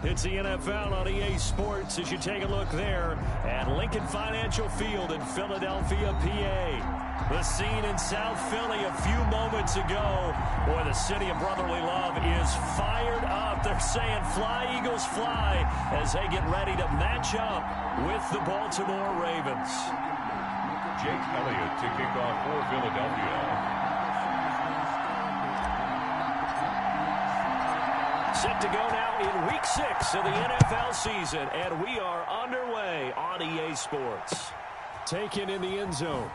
It's the NFL on EA Sports as you take a look there at Lincoln Financial Field in Philadelphia, PA. The scene in South Philly a few moments ago. Boy, the city of brotherly love is fired up. They're saying fly, Eagles, fly as they get ready to match up with the Baltimore Ravens. Jake Elliott to kick off for Philadelphia. Set to go now in Week 6 of the NFL season, and we are underway on EA Sports. Taken in the end zone.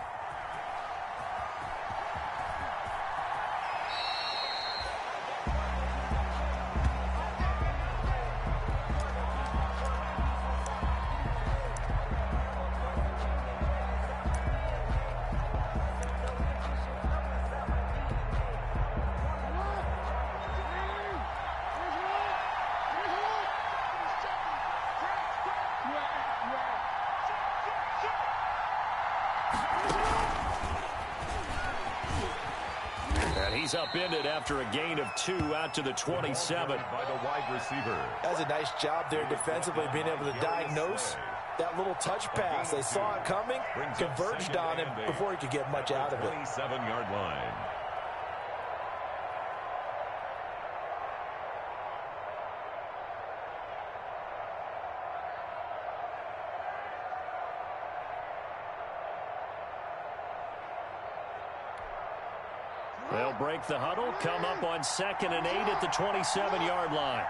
He's upended after a gain of 2 out to the 27. By the wide receiver. That's a nice job there defensively, being able to diagnose that little touch pass. They saw it coming, converged on him before he could get much out of it. 27-yard line. They'll break the huddle, come up on 2nd and 8 at the 27-yard line.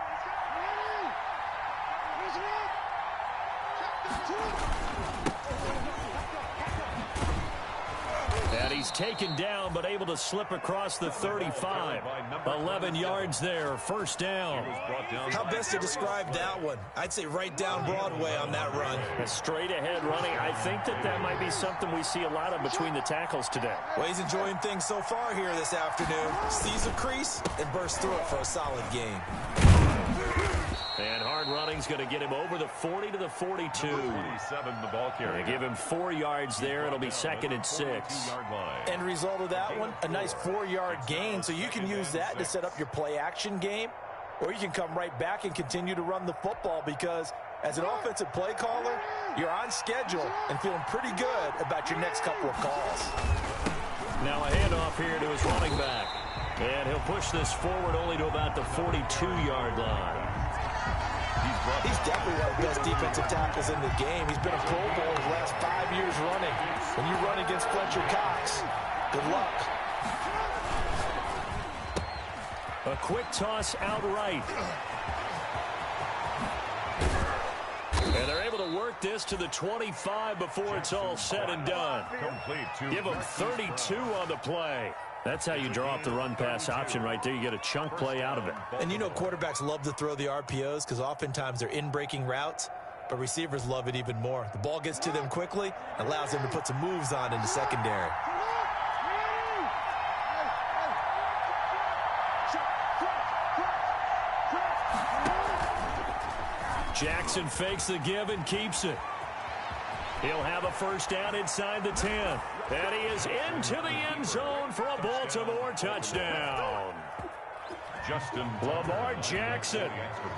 And he's taken down, but able to slip across the 35. 11 yards there, first down. How best to describe that one? I'd say right down Broadway on that run. A straight ahead running. I think that might be something we see a lot of between the tackles today. Well, he's enjoying things so far here this afternoon. Sees a crease and bursts through it for a solid gain. And hard running's going to get him over the 40 to the 42. 47, the ball carrier. They give him 4 yards there. It'll be 2nd and 6. End result of that one, a nice 4-yard gain. So you can use that to set up your play-action game, or you can come right back and continue to run the football because as an offensive play caller, you're on schedule and feeling pretty good about your next couple of calls. Now a handoff here to his running back. And he'll push this forward only to about the 42-yard line. He's definitely one of the best defensive tackles in the game. He's been a Pro Bowl the last 5 years running. When you run against Fletcher Cox, good luck. A quick toss outright. And they're able to work this to the 25 before it's all said and done. Give them 32 on the play. That's how you draw up the run-pass option right there. You get a chunk play out of it. And you know quarterbacks love to throw the RPOs because oftentimes they're in-breaking routes, but receivers love it even more. The ball gets to them quickly, allows them to put some moves on in the secondary. Jackson fakes the give and keeps it. He'll have a first down inside the 10. And he is into the end zone for a Baltimore touchdown. Lamar Jackson,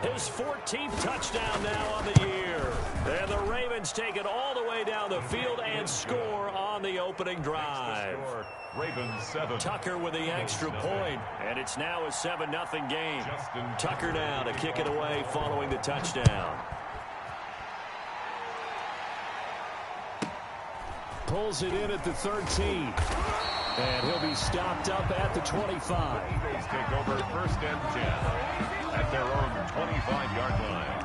his 14th touchdown now on the year. And the Ravens take it all the way down the field and score on the opening drive. Ravens 7. Tucker with the extra point, and it's now a 7-0 game. Tucker now to kick it away following the touchdown. Pulls it in at the 13. And he'll be stopped up at the 25. Eagles take over 1st and 10 at their own 25-yard line.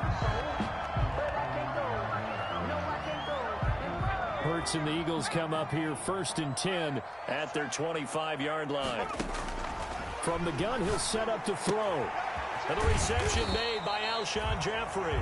Hurts and the Eagles come up here 1st and 10 at their 25-yard line. From the gun, he'll set up to throw. And the reception made by Alshon Jeffrey.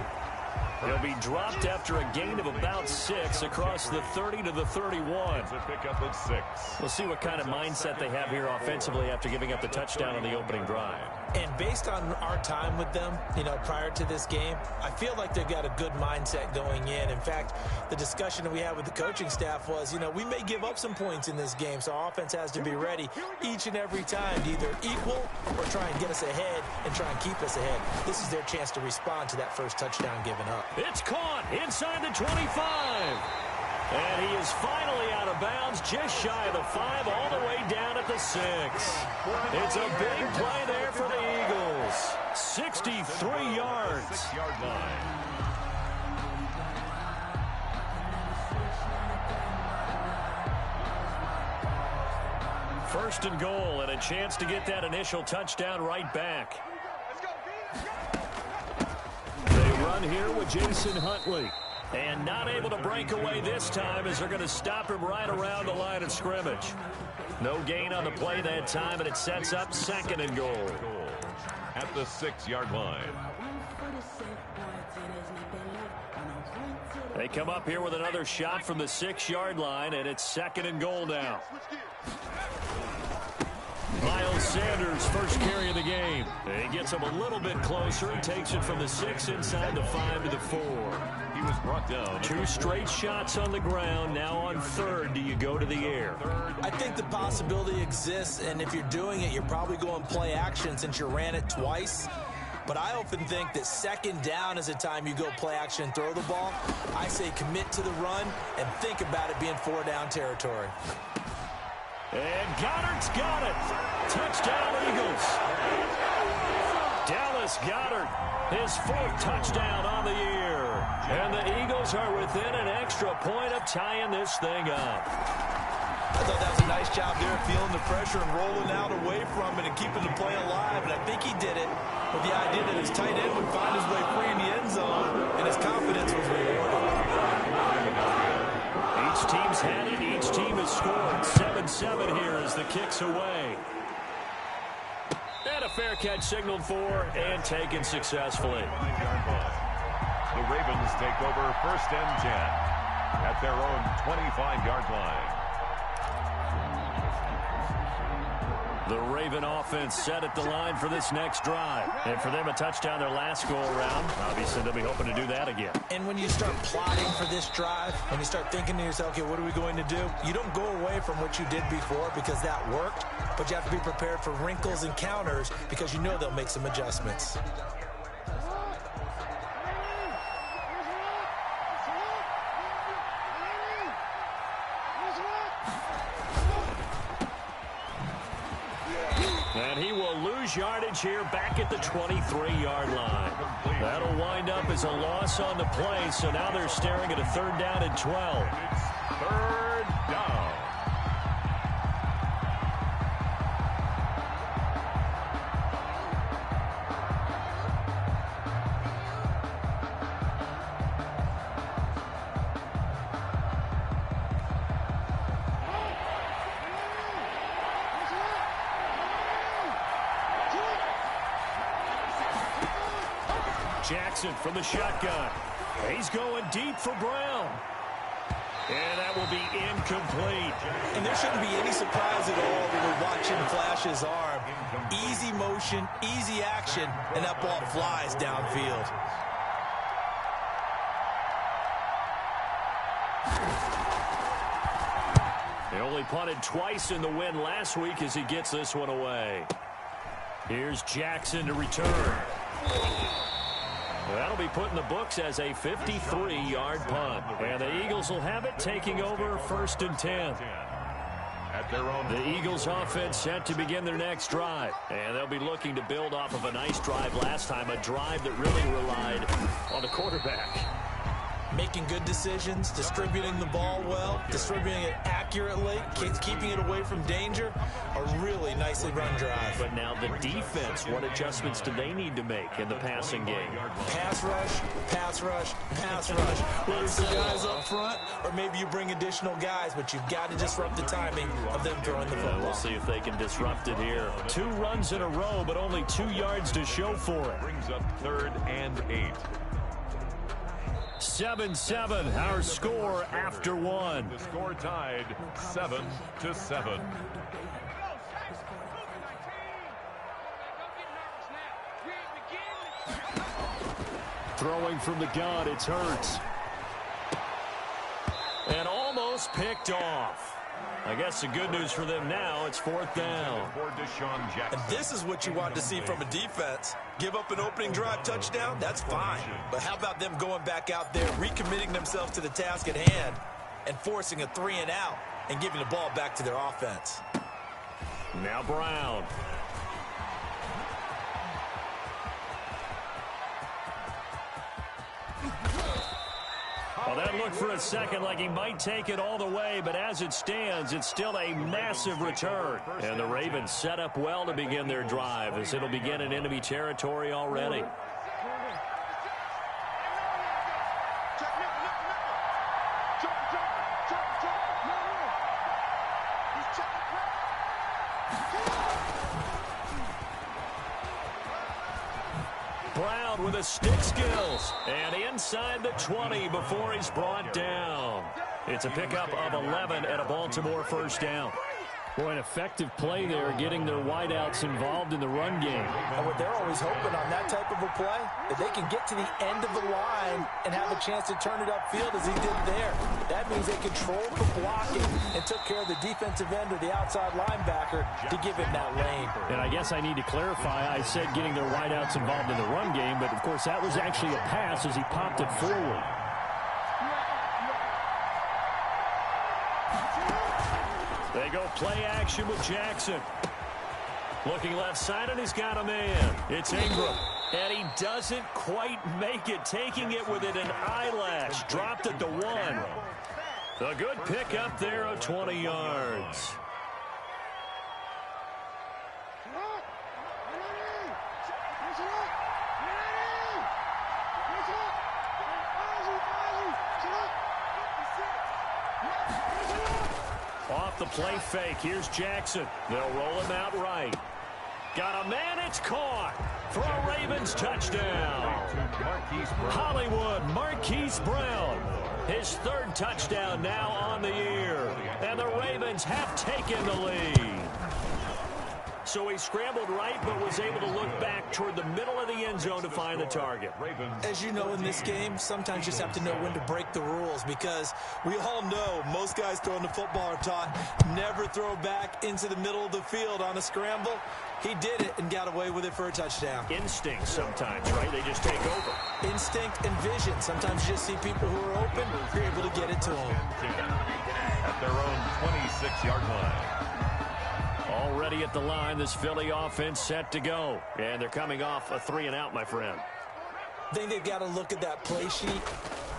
He'll be dropped after a gain of about 6 across the 30 to the 31. It's a pickup at 6. We'll see what kind of mindset they have here offensively after giving up the touchdown on the opening drive. And based on our time with them, prior to this game, I feel like they've got a good mindset going in. In fact, the discussion that we had with the coaching staff was, we may give up some points in this game, so our offense has to be ready each and every time to either equal or try and get us ahead and try and keep us ahead. This is their chance to respond to that first touchdown given up. It's caught inside the 25. And he is finally out of bounds, just shy of the 5, all the way down at the 6. It's a big play there for the Eagles. 63 yards. 6-yard line. First and goal, and a chance to get that initial touchdown right back. They run here with Jason Huntley. And not able to break away this time as they're going to stop him right around the line of scrimmage. No gain on the play that time, and it sets up second and goal. At the 6-yard line. They come up here with another shot from the 6-yard line, and it's second and goal now. Miles Sanders, first carry of the game. He gets him a little bit closer and takes it from the 6 inside the 5 to the 4. He was brought down. 2 straight shots on the ground. Now on third, do you go to the air? I think the possibility exists, and if you're doing it, you're probably going play action since you ran it twice. But I often think that second down is the time you go play action and throw the ball. I say commit to the run and think about it being 4-down territory. And Goddard's got it. Touchdown, Eagles. Dallas Goedert, his 4th touchdown on the year. And the Eagles are within an extra point of tying this thing up. I thought that was a nice job there, feeling the pressure and rolling out away from it and keeping the play alive. And I think he did it with the idea that his tight end would find his way free in the end zone, and his confidence was rewarded. Each team's had it. Each team has scored. 7-7 here as the kick's away. And a fair catch signaled for and taken successfully. The Ravens take over first and 10 at their own 25-yard line. The Raven offense set at the line for this next drive. And for them, a touchdown their last go-around. Obviously, they'll be hoping to do that again. And when you start plotting for this drive, when you start thinking to yourself, okay, what are we going to do? You don't go away from what you did before because that worked, but you have to be prepared for wrinkles and counters because you know they'll make some adjustments. And he will lose yardage here back at the 23-yard line. That'll wind up as a loss on the play, so now they're staring at a 3rd down and 12. It's 3rd down. Jackson from the shotgun. He's going deep for Brown. And that will be incomplete. And there shouldn't be any surprise at all when we watch him flash his arm. Easy motion, easy action, and that ball flies downfield. They only punted twice in the win last week as he gets this one away. Here's Jackson to return. That'll be put in the books as a 53-yard punt. And the Eagles will have it, taking over 1st and 10. At their own. The Eagles offense set to begin their next drive. And they'll be looking to build off of a nice drive last time, a drive that really relied on the quarterback. Making good decisions, distributing the ball well, distributing it accurately, keeping it away from danger. A really nicely run drive. But now the defense, what adjustments do they need to make in the passing game? Pass rush, pass rush, pass rush. Whether it's the guys up front or maybe you bring additional guys, but you've got to disrupt the timing of them throwing the football. We'll see if they can disrupt it here. 2 runs in a row, but only 2 yards to show for it. Brings up 3rd and 8. 7-7, our score after one. The score tied 7-7. Throwing from the gun, it's Hurts. And almost picked off. I guess the good news for them now, it's 4th down. And this is what you want to see from a defense. Give up an opening drive touchdown, that's fine. But how about them going back out there, recommitting themselves to the task at hand, and forcing a 3-and-out, and giving the ball back to their offense. Now Brown. Well, that looked for a second like he might take it all the way, but as it stands, it's still a massive return. And the Ravens set up well to begin their drive, as it'll begin in enemy territory already. Brown with his stick skills, and inside the 20 before he's brought down. It's a pickup of 11 and a Baltimore 1st down. Boy, an effective play there, getting their wideouts involved in the run game. And what they're always hoping on that type of a play, that they can get to the end of the line and have a chance to turn it upfield as he did there. That means they controlled the blocking and took care of the defensive end or the outside linebacker to give him that lane. And I guess I need to clarify, I said getting their wideouts involved in the run game, but of course that was actually a pass as he popped it forward. They go play action with Jackson. Looking left side, and he's got a man. It's Ingram. And he doesn't quite make it, taking it within an eyelash. Dropped at the 1. A good pick up there of 20 yards. Off the play fake, here's Jackson. They'll roll him out right. Got a man, it's caught for a Ravens touchdown. Hollywood Marquise Brown, his 3rd touchdown now on the year. And the Ravens have taken the lead. So he scrambled right, but was able to look back toward the middle of the end zone to find the target. As you know, in this game, sometimes you just have to know when to break the rules, because we all know most guys throwing the football are taught never throw back into the middle of the field on a scramble. He did it and got away with it for a touchdown. Instinct sometimes, right? They just take over. Instinct and vision. Sometimes you just see people who are open, you're able to get it to them. At their own 26-yard line. Already at the line, this Philly offense set to go. And they're coming off a 3-and-out, my friend. I think they've got to look at that play sheet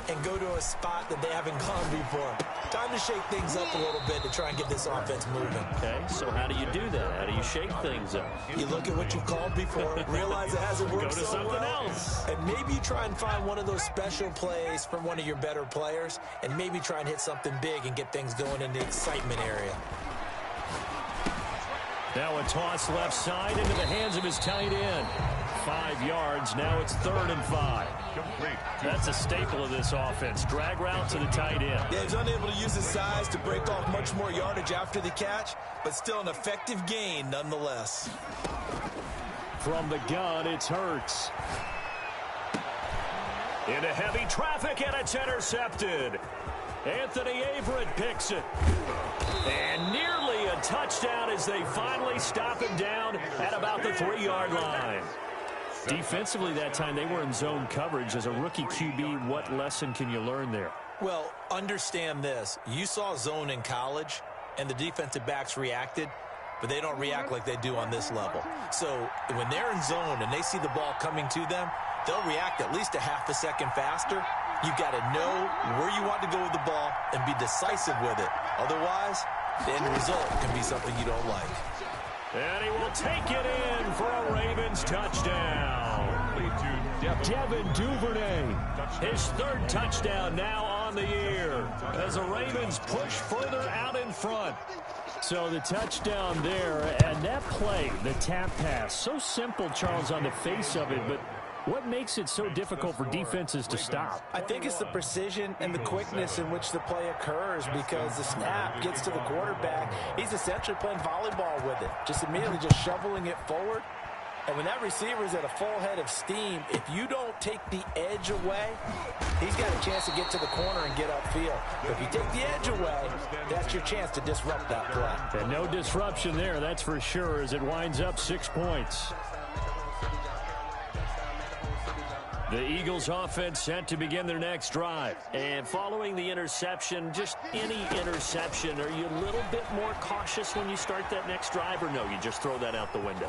and go to a spot that they haven't gone before. Time to shake things up a little bit to try and get this offense moving. Okay, so how do you do that? How do you shake things up? You look at what you called before, realize it hasn't worked so well. Go to something else. And maybe you try and find one of those special plays from one of your better players, and maybe try and hit something big and get things going in the excitement area. Now a toss left side into the hands of his tight end. 5 yards. Now it's 3rd and 5. That's a staple of this offense. Drag route to the tight end. Yeah, he's unable to use his size to break off much more yardage after the catch, but still an effective gain nonetheless. From the gun, it's Hurts. Into heavy traffic, and it's intercepted. Anthony Averett picks it. And nearly a touchdown as they finally stop him down at about the 3-yard line. Defensively that time, they were in zone coverage. As a rookie QB, what lesson can you learn there? Well, understand this. You saw zone in college, and the defensive backs reacted, but they don't react like they do on this level. So when they're in zone and they see the ball coming to them, they'll react at least a half a second faster. You've got to know where you want to go with the ball and be decisive with it. Otherwise, the end result can be something you don't like. And he will take it in for a Ravens touchdown. Devin Duvernay, his 3rd touchdown now on the year as the Ravens push further out in front. So the touchdown there, and that play, the tap pass, so simple, Charles, on the face of it, but What makes it so difficult for defenses to stop? I think it's the precision and the quickness in which the play occurs, because the snap gets to the quarterback. He's essentially playing volleyball with it, just immediately just shoveling it forward. And when that receiver is at a full head of steam, if you don't take the edge away, he's got a chance to get to the corner and get upfield. But if you take the edge away, that's your chance to disrupt that play. And no disruption there, that's for sure, as it winds up 6 points. The Eagles offense set to begin their next drive. And following the interception, just any interception, are you a little bit more cautious when you start that next drive, or no, you just throw that out the window?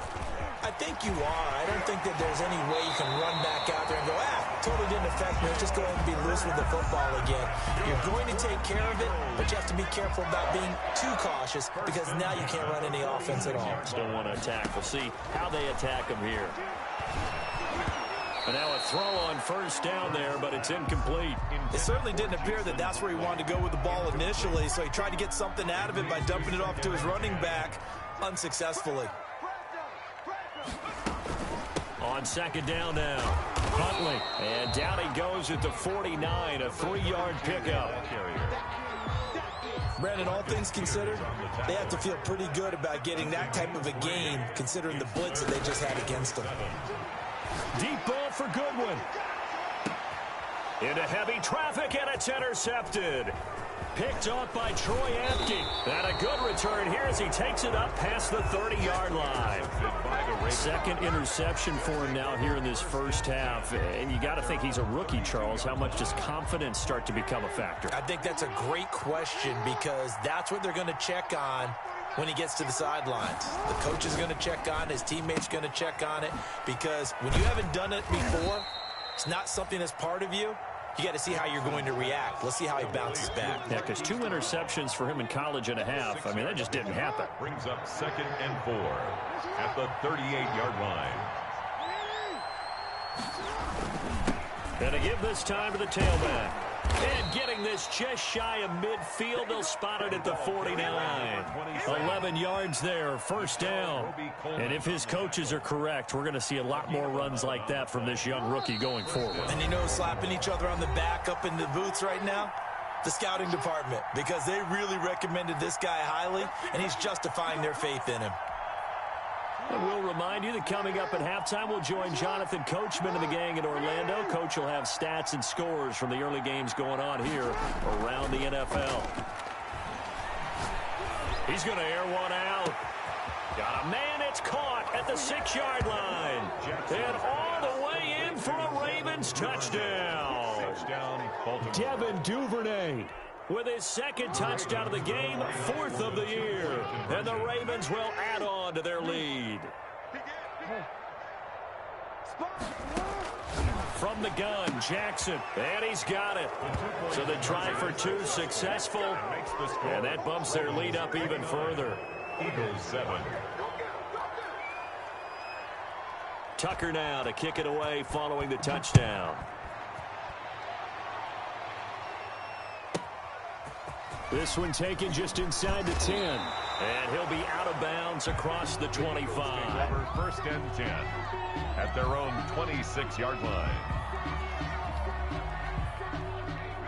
I think you are. I don't think that there's any way you can run back out there and go, totally didn't affect me. Let's just go ahead and be loose with the football again. You're going to take care of it, but you have to be careful about being too cautious, because now you can't run any offense at all. Still want to attack. We'll see how they attack them here. And now a throw on first down there, but it's incomplete. It certainly didn't appear that that's where he wanted to go with the ball initially, so he tried to get something out of it by dumping it off to his running back unsuccessfully. On second down now, Huntley. And down he goes at the 49, a 3-yard pickup. Brandon, all things considered, they have to feel pretty good about getting that type of a game, considering the blitz that they just had against them. Deep ball for Goodwin. Into heavy traffic, and it's intercepted. Picked off by Troy Apke. And a good return here as he takes it up past the 30-yard line. Second interception for him now here in this first half. And you got to think he's a rookie, Charles. How much does confidence start to become a factor? I think that's a great question, because that's what they're going to check on when he gets to the sidelines. The coach is going to check on it. His teammates going to check on it, because when you haven't done it before, it's not something that's part of you. You got to see how you're going to react. Let's see how he bounces back. Yeah, because 2 interceptions for him in college and a half. I mean, that just didn't happen. Brings up 2nd and 4 at the 38-yard line. Gonna give this time to the tailback. And getting this just shy of midfield, they'll spot it at the 49. 11 yards there, first down. And if his coaches are correct, we're going to see a lot more runs like that from this young rookie going forward. And you know, slapping each other on the back up in the booths right now? The scouting department, because they really recommended this guy highly, and he's justifying their faith in him. And we'll remind you that coming up at halftime, we'll join Jonathan Coachman and the gang in Orlando. Coach will have stats and scores from the early games going on here around the NFL. He's going to air one out. Got a man, it's caught at the 6-yard line. And all the way in for a Ravens touchdown. Devin Duvernay with his 2nd touchdown of the game, 4th of the year. And the Ravens will add on to their lead. From the gun, Jackson, and he's got it. So the try for 2 successful, and that bumps their lead up even further. Eagles 7. Tucker now to kick it away following the touchdown. This one taken just inside the 10. And he'll be out of bounds across the 25. Over 1st and 10 at their own 26-yard line.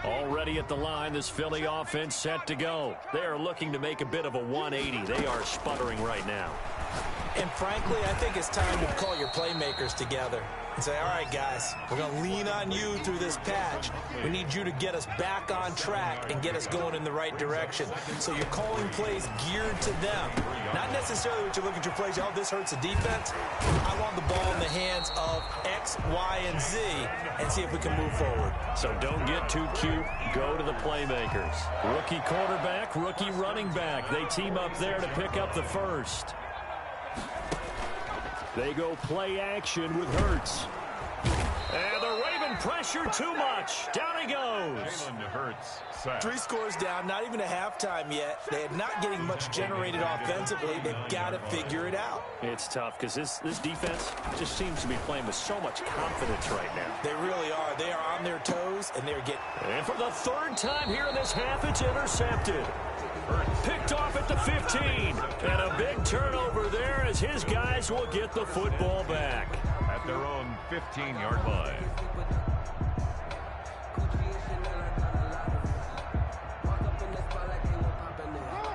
Already at the line, this Philly offense set to go. They are looking to make a bit of a 180. They are sputtering right now. And frankly, I think it's time to call your playmakers together and say, all right, guys, we're going to lean on you through this patch. We need you to get us back on track and get us going in the right direction. So you're calling plays geared to them. Not necessarily what you're looking at your plays, oh, this hurts the defense. I want the ball in the hands of X, Y, and Z and see if we can move forward. So don't get too cute. Go to the playmakers. Rookie quarterback, rookie running back. They team up there to pick up the first. They go play action with Hurts. And the Raven pressure too much. Down he goes. Hurts. 3 scores down, not even a halftime yet. They are not getting much generated offensively. They've got to figure it out. It's tough because this defense just seems to be playing with so much confidence right now. They really are. They are on their toes, and they're getting... And for the 3rd time here in this half, it's intercepted. Picked off at the 15. And a big turnover there as his guys will get the football back. their own 15-yard line.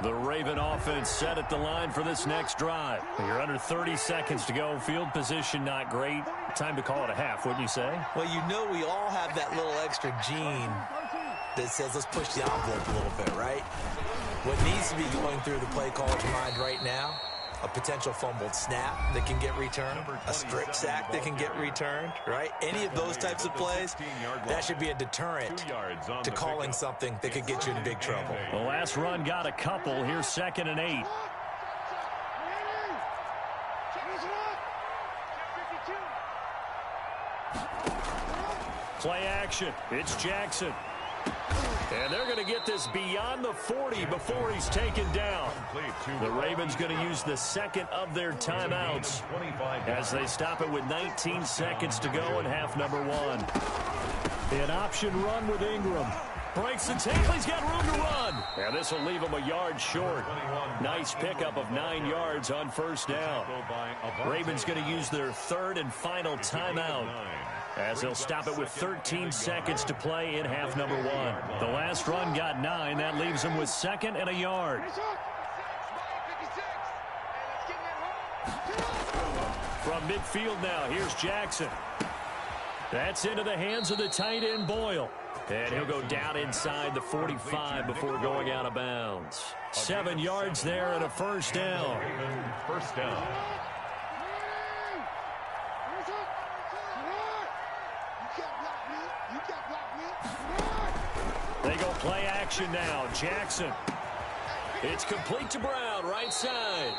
The Raven offense set at the line for this next drive. You're under 30 seconds to go. Field position not great. Time to call it a half, wouldn't you say? Well, you know we all have that little extra gene that says let's push the envelope a little bit, right? What needs to be going through the play caller's mind right now, a potential fumbled snap that can get returned, a strip sack that can get returned, right? Any of those types of plays, that should be a deterrent to calling something that could get you in big trouble. The last run got a couple. Here's 2nd and 8. Play action. It's Jackson. And they're going to get this beyond the 40 before he's taken down. The Ravens going to use the second of their timeouts as they stop it with 19 seconds to go in half number 1. An option run with Ingram. Breaks the tackle. He's got room to run. And this will leave him a yard short. Nice pickup of 9 yards on first down. Ravens going to use their third and final timeout, as they'll stop it with 13 seconds to play in half number 1. The last run got 9. That leaves them with 2nd and a yard. From midfield now, here's Jackson. That's into the hands of the tight end, Boyle. And he'll go down inside the 45 before going out of bounds. 7 yards there and a first down. First down. They go play action now. Jackson. It's complete to Brown, right side.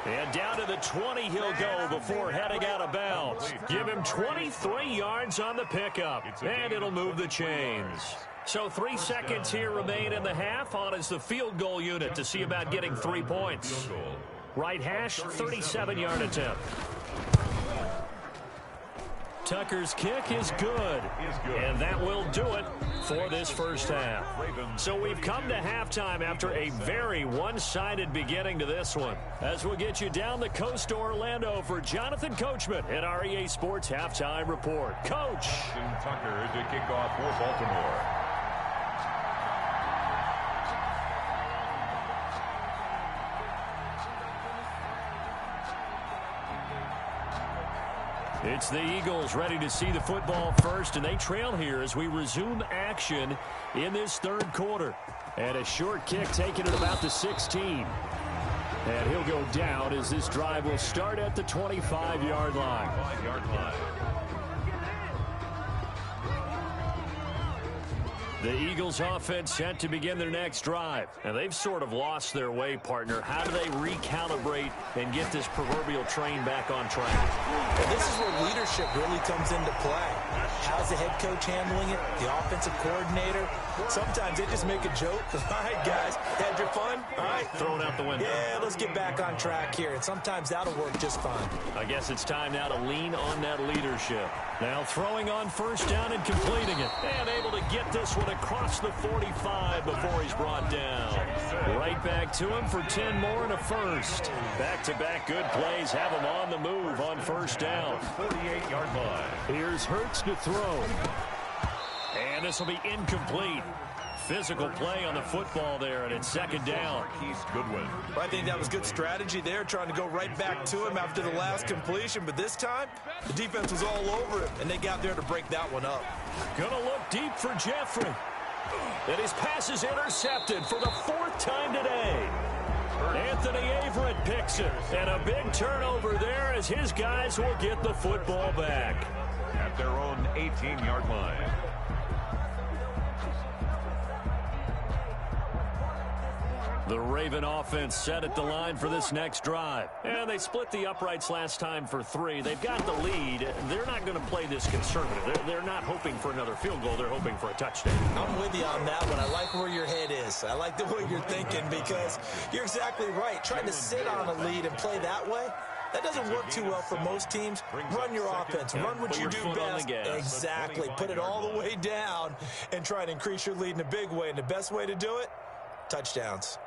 And down to the 20 he'll go before heading out of bounds. Give him 23 yards on the pickup, and it'll move the chains. So 3 seconds here remain in the half. On is the field goal unit to see about getting 3 points. Right hash, 37-yard attempt. Tucker's kick is good, and that will do it for this first half. So we've come to halftime after a very one-sided beginning to this one. As we'll get you down the coast to Orlando for Jonathan Coachman at our EA Sports Halftime Report. Coach. Tucker to kick off for Baltimore. It's the Eagles ready to see the football first, and they trail here as we resume action in this third quarter. And a short kick taken at about the 16. And he'll go down as this drive will start at the 25-yard line. 5-yard line. The Eagles offense set to begin their next drive. And they've sort of lost their way, partner. How do they recalibrate and get this proverbial train back on track? Well, this is where leadership really comes into play. How's the head coach handling it? The offensive coordinator? Sometimes they just make a joke. All right, guys, had your fun? All right. Throw it out the window. Yeah, let's get back on track here. And sometimes that'll work just fine. I guess it's time now to lean on that leadership. Now throwing on first down and completing it. And able to get this one across the 45 before he's brought down. Right back to him for 10 more and a first. Back-to-back good plays have him on the move on first down. 48-yard line. Here's Hurts to throw. And this will be incomplete. Physical play on the football there, and it's second down. Goodwin. I think that was good strategy there, trying to go right back to him after the last completion. But this time, the defense was all over him, and they got there to break that one up. Gonna look deep for Jeffrey. And his pass is intercepted for the 4th time today. Anthony Averett picks it. And a big turnover there as his guys will get the football back. At their own 18-yard line. The Raven offense set at the line for this next drive. And they split the uprights last time for 3. They've got the lead. They're not going to play this conservative. They're not hoping for another field goal. They're hoping for a touchdown. I'm with you on that one. I like where your head is. I like the way you're thinking because you're exactly right. Trying to sit on a lead and play that way, that doesn't work too well for most teams. Run your offense. Run what you do best. Exactly. Put it all the way down and try to increase your lead in a big way. And the best way to do it, touchdowns.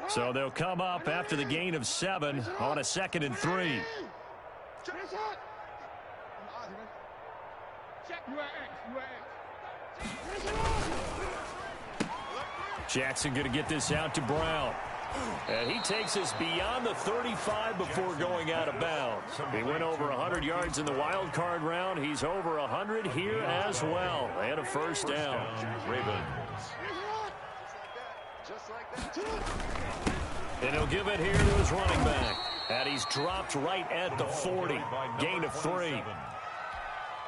So they'll come up after the gain of 7 on a 2nd and 3. Jackson going to get this out to Brown. And he takes us beyond the 35 before going out of bounds. He went over 100 yards in the wild card round. He's over 100 here as well. And a first down. Ravens. And he'll give it here to his running back. And he's dropped right at the 40. Gain of 3.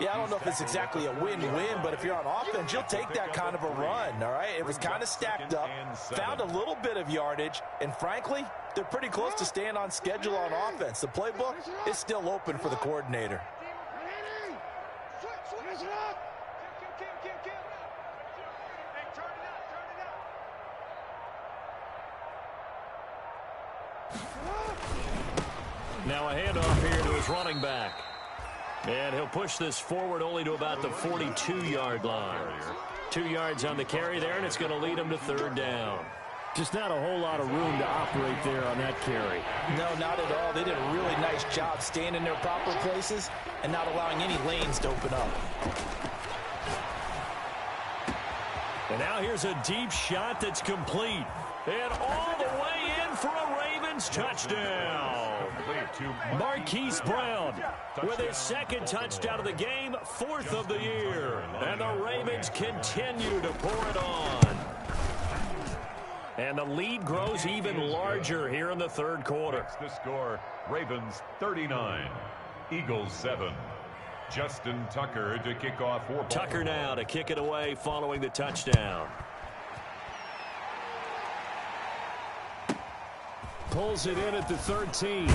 Yeah, I don't know if it's exactly a win-win, but if you're on offense, you'll take that kind of a run, all right? It was kind of stacked up, found a little bit of yardage, and frankly, they're pretty close to staying on schedule on offense. The playbook is still open for the coordinator. Now a handoff here to his running back. And he'll push this forward only to about the 42-yard line. 2 yards on the carry there, and it's going to lead him to third down. Just not a whole lot of room to operate there on that carry. No, not at all. They did a really nice job staying in their proper places and not allowing any lanes to open up. And now here's a deep shot that's complete. And all the way in for a Ravens touchdown. Marquise Brown with his second touchdown of the game, 4th of the year. And the Ravens continue to pour it on. And the lead grows even larger here in the third quarter. The score, Ravens 39, Eagles 7. Justin Tucker to kick off for Tucker now to kick it away following the touchdown. Pulls it in at the 13.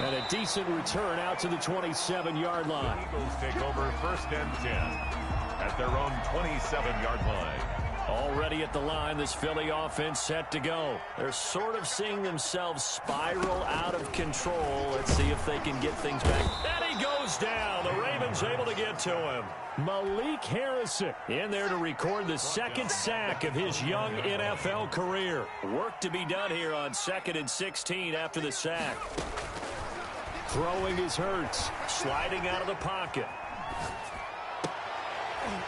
And a decent return out to the 27-yard line. Eagles take over 1st and 10 at their own 27-yard line. Already at the line, this Philly offense set to go. They're sort of seeing themselves spiral out of control. Let's see if they can get things back. And he goes down. The Ravens able to get to him. Malik Harrison in there to record the second sack of his young NFL career. Work to be done here on 2nd and 16 after the sack. Throwing is Hurts. Sliding out of the pocket.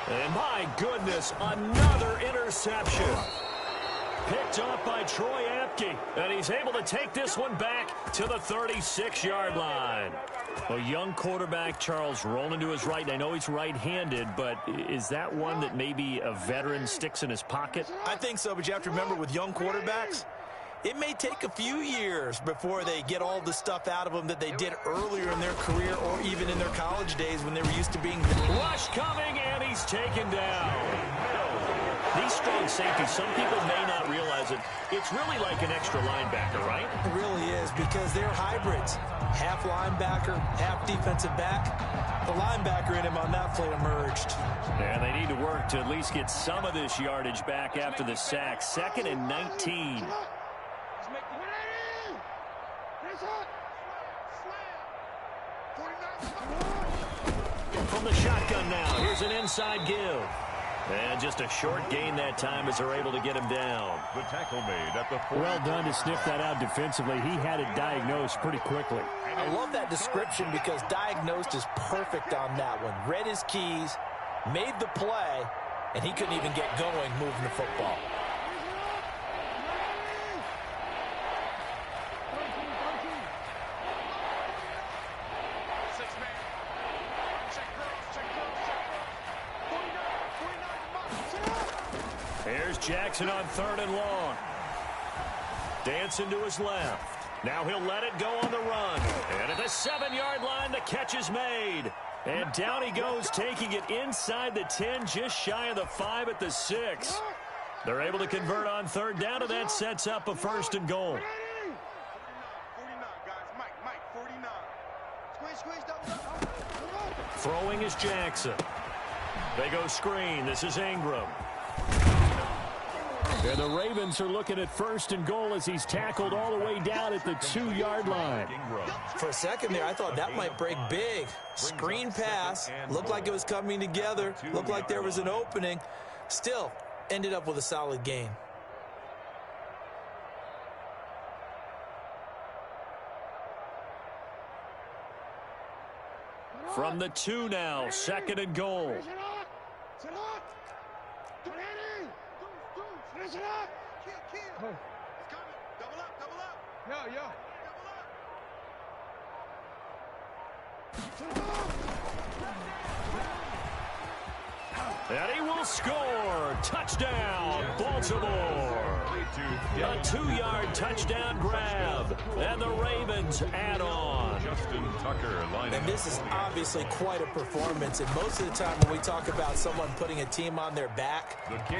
And my goodness, another interception. Picked off by Troy Apke. And he's able to take this one back to the 36-yard line. A young quarterback, Charles, rolling to his right. I know he's right-handed, but is that one that maybe a veteran sticks in his pocket? I think so, but you have to remember with young quarterbacks, it may take a few years before they get all the stuff out of them that they did earlier in their career or even in their college days when they were used to being... Rush coming, and he's taken down. These strong safeties, some people may not realize it. It's really like an extra linebacker, right? It really is, because they're hybrids. Half linebacker, half defensive back. The linebacker in him on that play emerged. And they need to work to at least get some of this yardage back after the sack. 2nd and 19. From the shotgun now, here's an inside give. And just a short gain that time as they're able to get him down. The tackle made at the 40. Well done to sniff that out defensively. He had it diagnosed pretty quickly. I love that description because diagnosed is perfect on that one. Read his keys, made the play, and he couldn't even get going moving the football. Here's Jackson on 3rd and long. Dancing to his left. Now he'll let it go on the run. And at the 7-yard line, the catch is made. And down he goes, taking it inside the 10, just shy of the 5 at the 6. They're able to convert on 3rd down, and that sets up a 1st and goal. Throwing is Jackson. They go screen. This is Ingram. And the Ravens are looking at 1st and goal as he's tackled all the way down at the 2-yard line. For a second there, I thought that might break big. Screen pass. Looked like it was coming together. Looked like there was an opening. Still, ended up with a solid game. From the 2 now, 2nd and goal. And he will score. Touchdown, Baltimore. A 2-yard touchdown grab. And the Ravens add on. Justin Tucker lining And this is obviously quite a performance. And most of the time when we talk about someone putting a team on their back,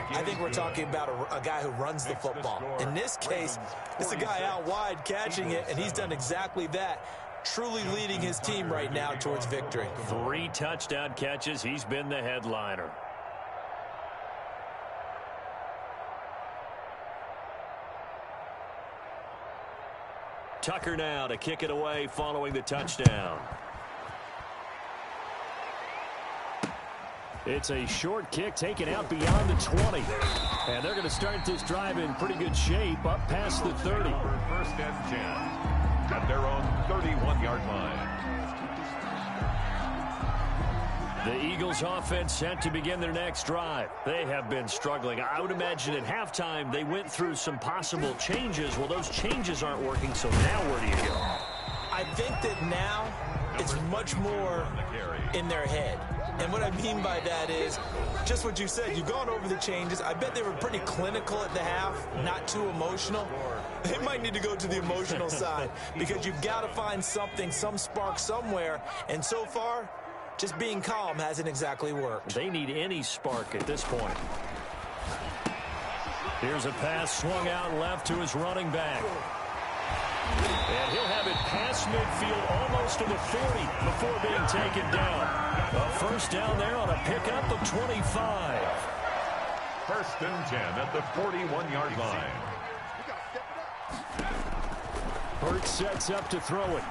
I think we're talking about a guy who runs the football. In this case, it's a guy out wide catching it, and he's done exactly that. Truly leading his team right now towards victory. 3 touchdown catches. He's been the headliner. Tucker now to kick it away following the touchdown. It's a short kick taken out beyond the 20. And they're going to start this drive in pretty good shape up past the 30. First and 10 at their own 31-yard line. The Eagles offense set to begin their next drive. They have been struggling. I would imagine at halftime they went through some possible changes. Well, those changes aren't working, so now where do you go? I think that now it's much more in their head. And what I mean by that is just what you said. You've gone over the changes. I bet they were pretty clinical at the half, not too emotional. They might need to go to the emotional side because you've got to find something, some spark somewhere. And so far, just being calm hasn't exactly worked. They need any spark at this point. Here's a pass swung out left to his running back. And he'll have it past midfield almost to the 40 before being taken down. A first down there on a pickup of 25. First and 10 at the 41-yard line. Hurts sets up to throw it.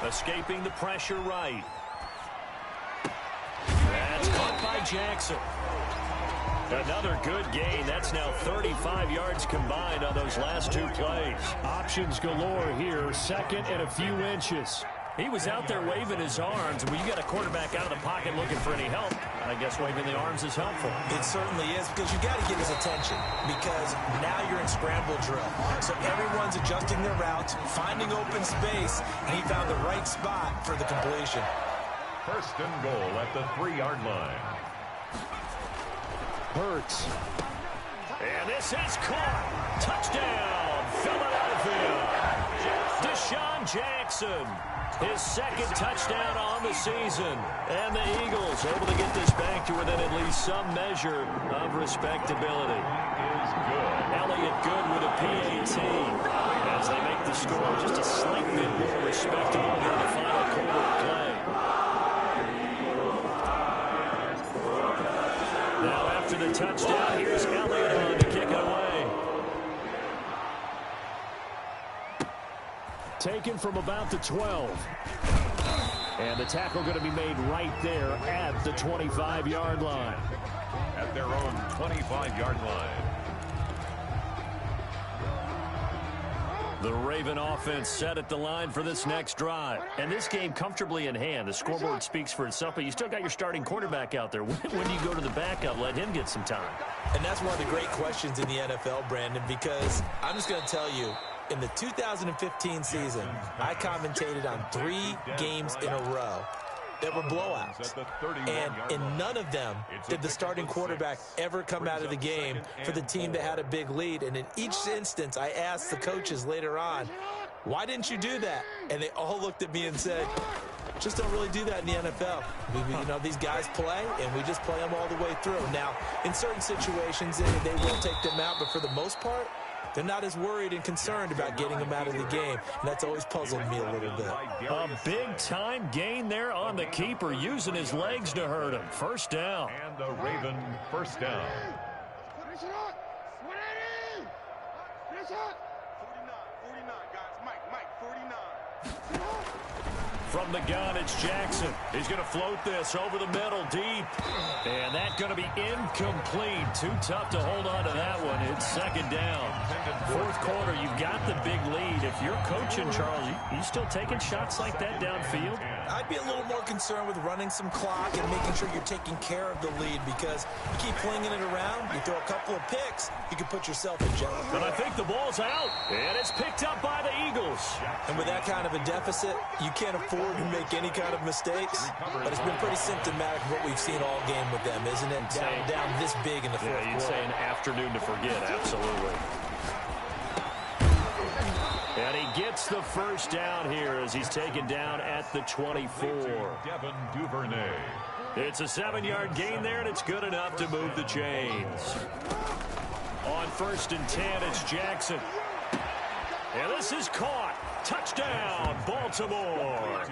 Escaping the pressure right. That's caught by Jackson. Another good gain. That's now 35 yards combined on those last 2 plays. Options galore here. 2nd and a few inches. He was out there waving his arms. When you got a quarterback out of the pocket looking for any help, I guess waving the arms is helpful. It certainly is because you got to get his attention because now you're in scramble drill. So everyone's adjusting their routes, finding open space, and he found the right spot for the completion. First and goal at the 3-yard line. Hurts. And this is caught. Touchdown, Philadelphia. Deshaun Jackson, his 2nd touchdown on the season. And the Eagles able to get this back to within at least some measure of respectability. Is good. Elliott good with a PAT as they make the score just a slight bit more respectable than the final quarter of play. Now after the touchdown, here's Elliott on to kick it away. Taken from about the 12. And the tackle going to be made right there at the 25-yard line. At their own 25-yard line. The Raven offense set at the line for this next drive. And this game comfortably in hand. The scoreboard speaks for itself, but you still got your starting quarterback out there. When do you go to the backup, let him get some time? And that's one of the great questions in the NFL, Brandon, because I'm just going to tell you, in the 2015 season, I commentated on 3 games in a row that were blowouts. And in none of them did the starting quarterback ever come out of the game for the team that had a big lead. And in each instance, I asked the coaches later on, why didn't you do that? And they all looked at me and said, just don't really do that in the NFL. You know, these guys play, and we just play them all the way through. Now, in certain situations, they will take them out, but for the most part, they're not as worried and concerned about getting them out of the game. And that's always puzzled me a little bit. A big-time gain there on the keeper, using his legs to hurt him. First down. And the Raven first down. From the gun, it's Jackson. He's going to float this over the middle, deep. And that's going to be incomplete. Too tough to hold on to that one. It's 2nd down. 4th quarter, you've got the big lead. If you're coaching, Charles, you still taking shots like that downfield? I'd be a little more concerned with running some clock and making sure you're taking care of the lead, because you keep flinging it around, you throw a couple of picks, you can put yourself in jeopardy. But I think the ball's out, and it's picked up by the Eagles. And with that kind of a deficit, you can't afford to make any kind of mistakes. But it's been pretty symptomatic of what we've seen all game with them, isn't it? Down this big in the fourth quarter. You'd say an afternoon to forget, absolutely. And he gets the first down here as he's taken down at the 24. Devin Duvernay. It's a 7-yard gain there, and it's good enough to move the chains. On 1st and 10, it's Jackson. And this is caught. Touchdown, Baltimore.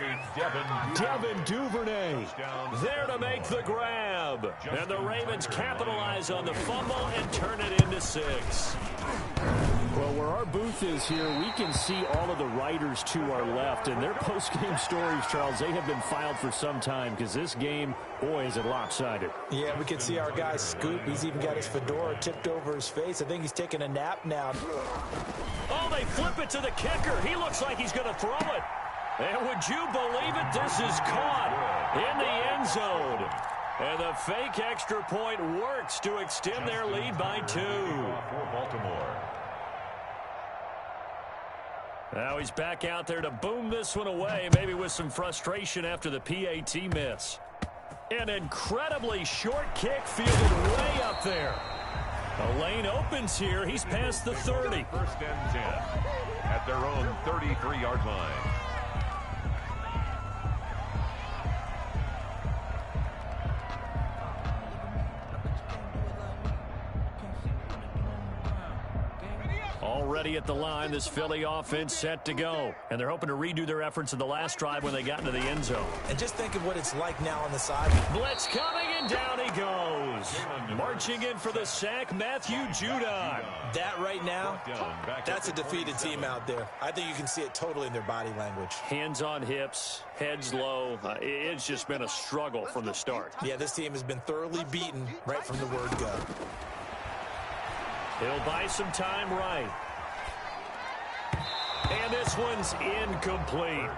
Devin Duvernay there to make the grab. And the Ravens capitalize on the fumble and turn it into 6. Well, where our booth is here, we can see all of the writers to our left. And their post-game stories, Charles, they have been filed for some time, because this game, boy, is it lopsided. Yeah, we can see our guy Scoop. He's even got his fedora tipped over his face. I think he's taking a nap now. Oh, they flip it to the kicker. He looks like he's going to throw it. And would you believe it? This is caught in the end zone. And the fake extra point works to extend their lead by 2. For Baltimore. Now he's back out there to boom this one away, maybe with some frustration after the PAT miss. An incredibly short kick fielded way up there. A lane opens here. He's past the 30. 1st and 10 at their own 33-yard line. Already at the line, this Philly offense set to go. And they're hoping to redo their efforts in the last drive when they got into the end zone. And just think of what it's like now on the side. Blitz coming, and down he goes. Marching in for the sack, Matthew Judon. That right now, that's a defeated team out there. I think you can see it totally in their body language. Hands on hips, heads low. It's just been a struggle from the start. Yeah, this team has been thoroughly beaten right from the word go. He'll buy some time right. And this one's incomplete.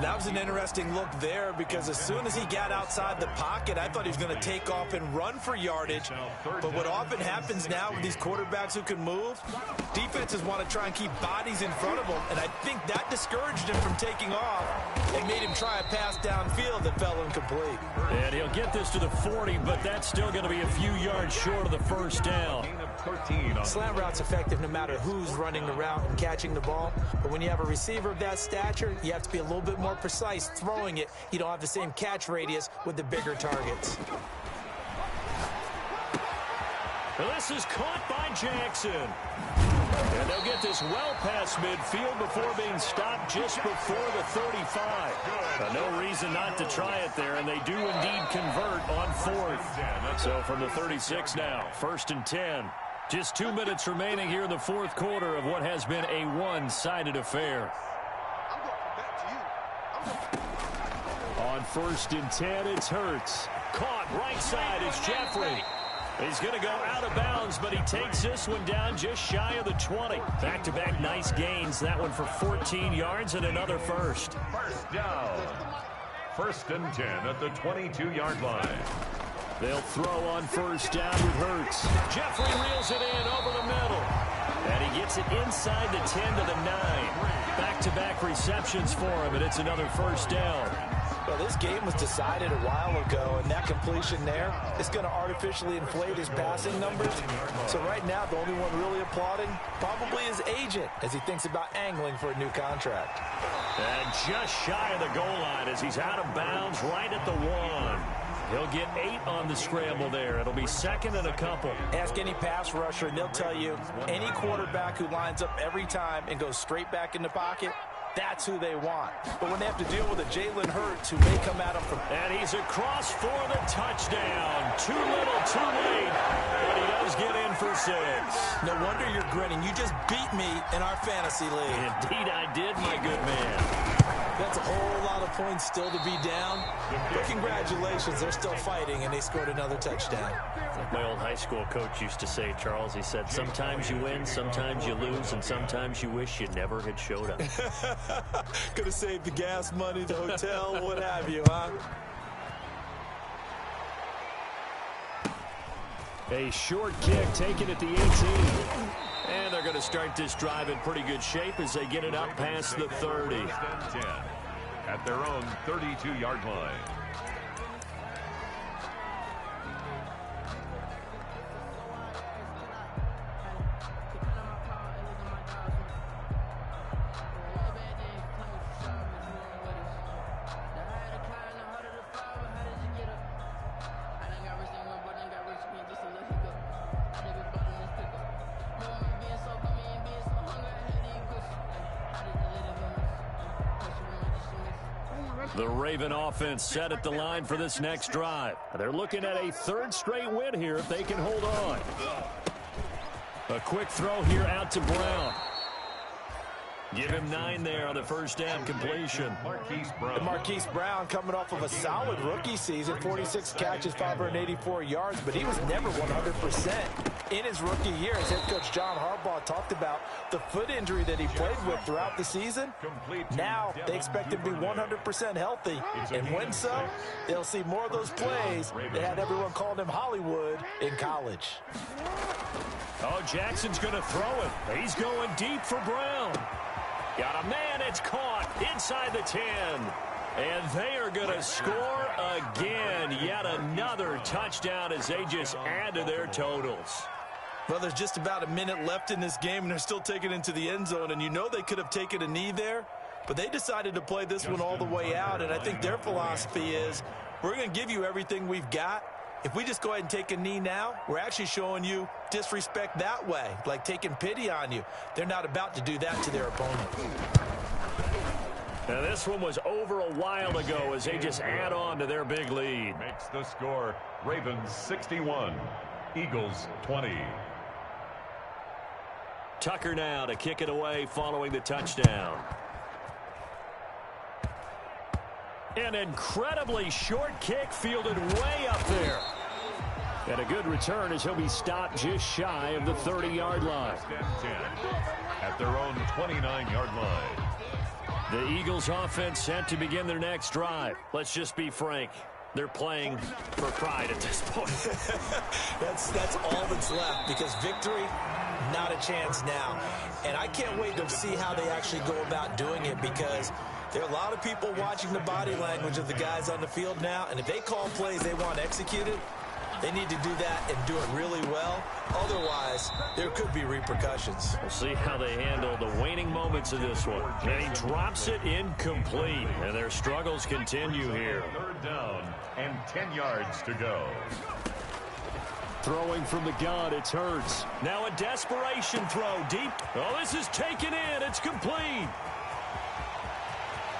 That was an interesting look there, because as soon as he got outside the pocket, I thought he was going to take off and run for yardage. But what often happens now with these quarterbacks who can move, defenses want to try and keep bodies in front of them, and I think that discouraged him from taking off and made him try a pass downfield that fell incomplete. And he'll get this to the 40, but that's still going to be a few yards short of the first down. Slant route's effective no matter who's running the route and catching the ball, but when you have a receiver of that stature, you have to be a little bit more precise throwing it. You don't have the same catch radius with the bigger targets. Well, this is caught by Jackson. And they'll get this well past midfield before being stopped just before the 35. No reason not to try it there, and they do indeed convert on 4th. So from the 36 now, 1st and 10. Just 2 minutes remaining here in the fourth quarter of what has been a one-sided affair. On 1st and 10, it's Hurts. Caught right side, it's Jeffrey. He's going to go out of bounds, but he takes this one down just shy of the 20. Back-to-back nice gains. That one for 14 yards and another first. First down. 1st and 10 at the 22-yard line. They'll throw on 1st down with Hurts. Jeffrey reels it in over the middle. And he gets it inside the 10 to the 9. Back-to-back receptions for him, and it's another first down. Well, this game was decided a while ago, and that completion there is going to artificially inflate his passing numbers. So right now, the only one really applauding probably his agent as he thinks about angling for a new contract. And just shy of the goal line as he's out of bounds right at the 1. He'll get 8 on the scramble there. It'll be 2nd and a couple. Ask any pass rusher, and they'll tell you any quarterback who lines up every time and goes straight back in the pocket, that's who they want. But when they have to deal with a Jalen Hurts who may come at them from... And he's across for the touchdown. Too little, too late. But he does get in for 6. No wonder you're grinning. You just beat me in our fantasy league. Indeed I did, my good man. That's a whole lot of points still to be down. But congratulations, they're still fighting, and they scored another touchdown. Like my old high school coach used to say, Charles, he said, sometimes you win, sometimes you lose, and sometimes you wish you never had showed up. Could have saved the gas money, the hotel, what have you, huh? A short kick taken at the 18. And they're going to start this drive in pretty good shape as they get it up past the 30. At their own 32-yard line. The Raven offense set at the line for this next drive. They're looking at a third straight win here if they can hold on. A quick throw here out to Brown. Give him 9 there on the first down completion. Marquise Brown coming off of a solid rookie season, 46 catches, 584 yards, but he was never 100% in his rookie year. As head coach John Harbaugh talked about the foot injury that he played with throughout the season. Now they expect him to be 100% healthy, and when so, they'll see more of those plays that had everyone calling him Hollywood in college. Oh, Jackson's going to throw it. He's going deep for Brown. Got a man, it's caught inside the 10. And they are going to score again. Yet another touchdown as they just add to their totals. Well, there's just about a minute left in this game, and they're still taking it into the end zone. And you know they could have taken a knee there, but they decided to play this one all the way out. And I think their philosophy is, we're going to give you everything we've got. If we just go ahead and take a knee now, we're actually showing you disrespect that way, like taking pity on you. They're not about to do that to their opponent. Now this one was over a while ago as they just add on to their big lead. Makes the score Ravens 61, Eagles 20. Tucker now to kick it away following the touchdown. An incredibly short kick fielded way up there. And a good return as he'll be stopped just shy of the 30-yard line. At their own 29-yard line. The Eagles offense set to begin their next drive. Let's just be frank. They're playing for pride at this point. That's all that's left, because victory, not a chance now. And I can't wait to see how they actually go about doing it, because there are a lot of people watching the body language of the guys on the field now, and if they call plays they want executed, they need to do that and do it really well. Otherwise, there could be repercussions. We'll see how they handle the waning moments of this one. And he drops it incomplete, and their struggles continue here. Third down and 10 yards to go. Throwing from the gun, it's Hurts. Now a desperation throw deep. Oh, this is taken in. It's complete.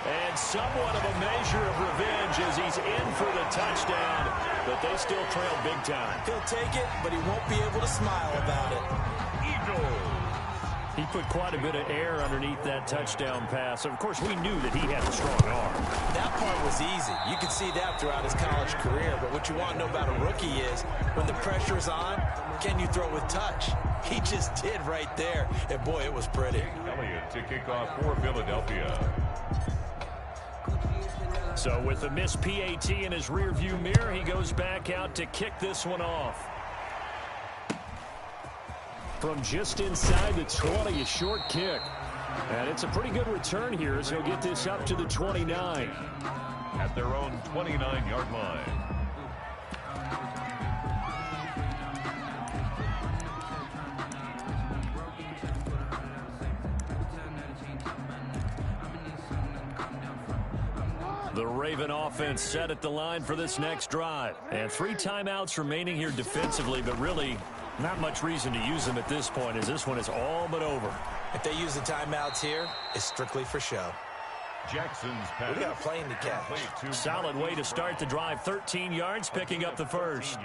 And somewhat of a measure of revenge as he's in for the touchdown, but they still trail big time. He'll take it, but he won't be able to smile about it. Eagles. He put quite a bit of air underneath that touchdown pass. Of course, we knew that he had a strong arm. That part was easy. You could see that throughout his college career, but what you want to know about a rookie is when the pressure's on, can you throw with touch? He just did right there, and boy, it was pretty. Elliott to kick off for Philadelphia. So with the missed PAT in his rearview mirror, he goes back out to kick this one off. From just inside the 20, a short kick. And it's a pretty good return here as he'll get this up to the 29. At their own 29-yard line. The Raven offense set at the line for this next drive. And 3 timeouts remaining here defensively, but really not much reason to use them at this point as this one is all but over. If they use the timeouts here, it's strictly for show. Jackson's pass. We got a plane to catch. Solid way to start the drive. 13 yards, picking up the first.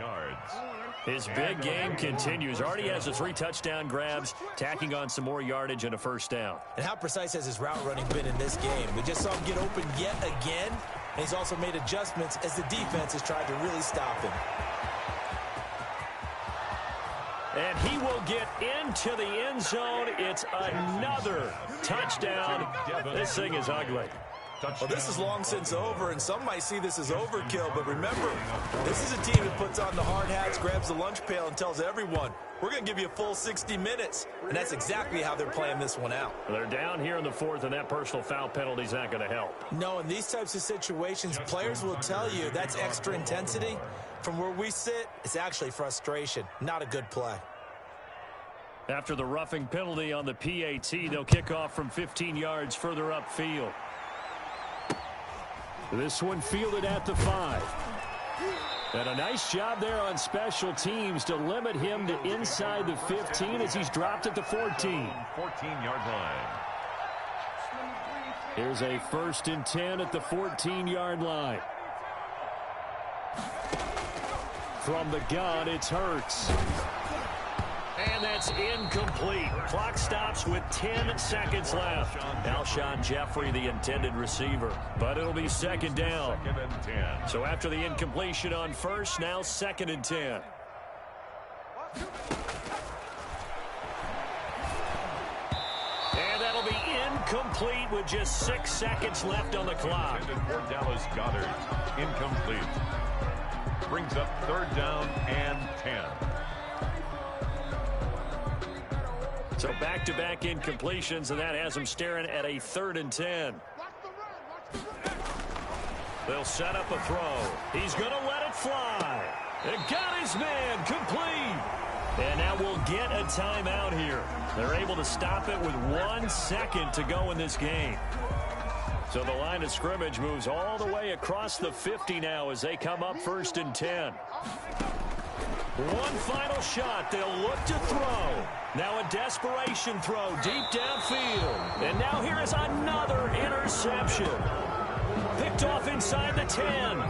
His big game continues. Already has the 3 touchdown grabs, tacking on some more yardage and a first down. And how precise has his route running been in this game? We just saw him get open yet again, and he's also made adjustments as the defense has tried to really stop him. And he will get into the end zone. It's another touchdown. This thing is ugly. Well, this is long since over, and some might see this as overkill. But remember, this is a team that puts on the hard hats, grabs the lunch pail, and tells everyone, we're going to give you a full 60 minutes. And that's exactly how they're playing this one out. They're down here in the 4th, and that personal foul penalty is not going to help. No, in these types of situations, players will tell you that's extra intensity. From where we sit, it's actually frustration, not a good play. After the roughing penalty on the PAT, they'll kick off from 15 yards further upfield. This one fielded at the 5. And a nice job there on special teams to limit him to inside the 15 as he's dropped at the 14. 14-yard line. Here's a 1st and 10 at the 14-yard line. From the gun, it's Hurts. And that's incomplete. Clock stops with 10 seconds left. Alshon Jeffrey, the intended receiver. But it'll be 2nd down. 2nd and 10. So after the incompletion on 1st, now 2nd and 10. And that'll be incomplete with just 6 seconds left on the clock. For Dallas Goedert. Incomplete. Brings up 3rd down and 10. So back-to-back incompletions, and that has them staring at a 3rd and 10. They'll set up a throw. He's going to let it fly. And got his man complete. And now we'll get a timeout here. They're able to stop it with 1 second to go in this game. So the line of scrimmage moves all the way across the 50 now as they come up 1st and 10. One final shot. They'll look to throw. Now a desperation throw deep downfield. And now here is another interception. Picked off inside the 10.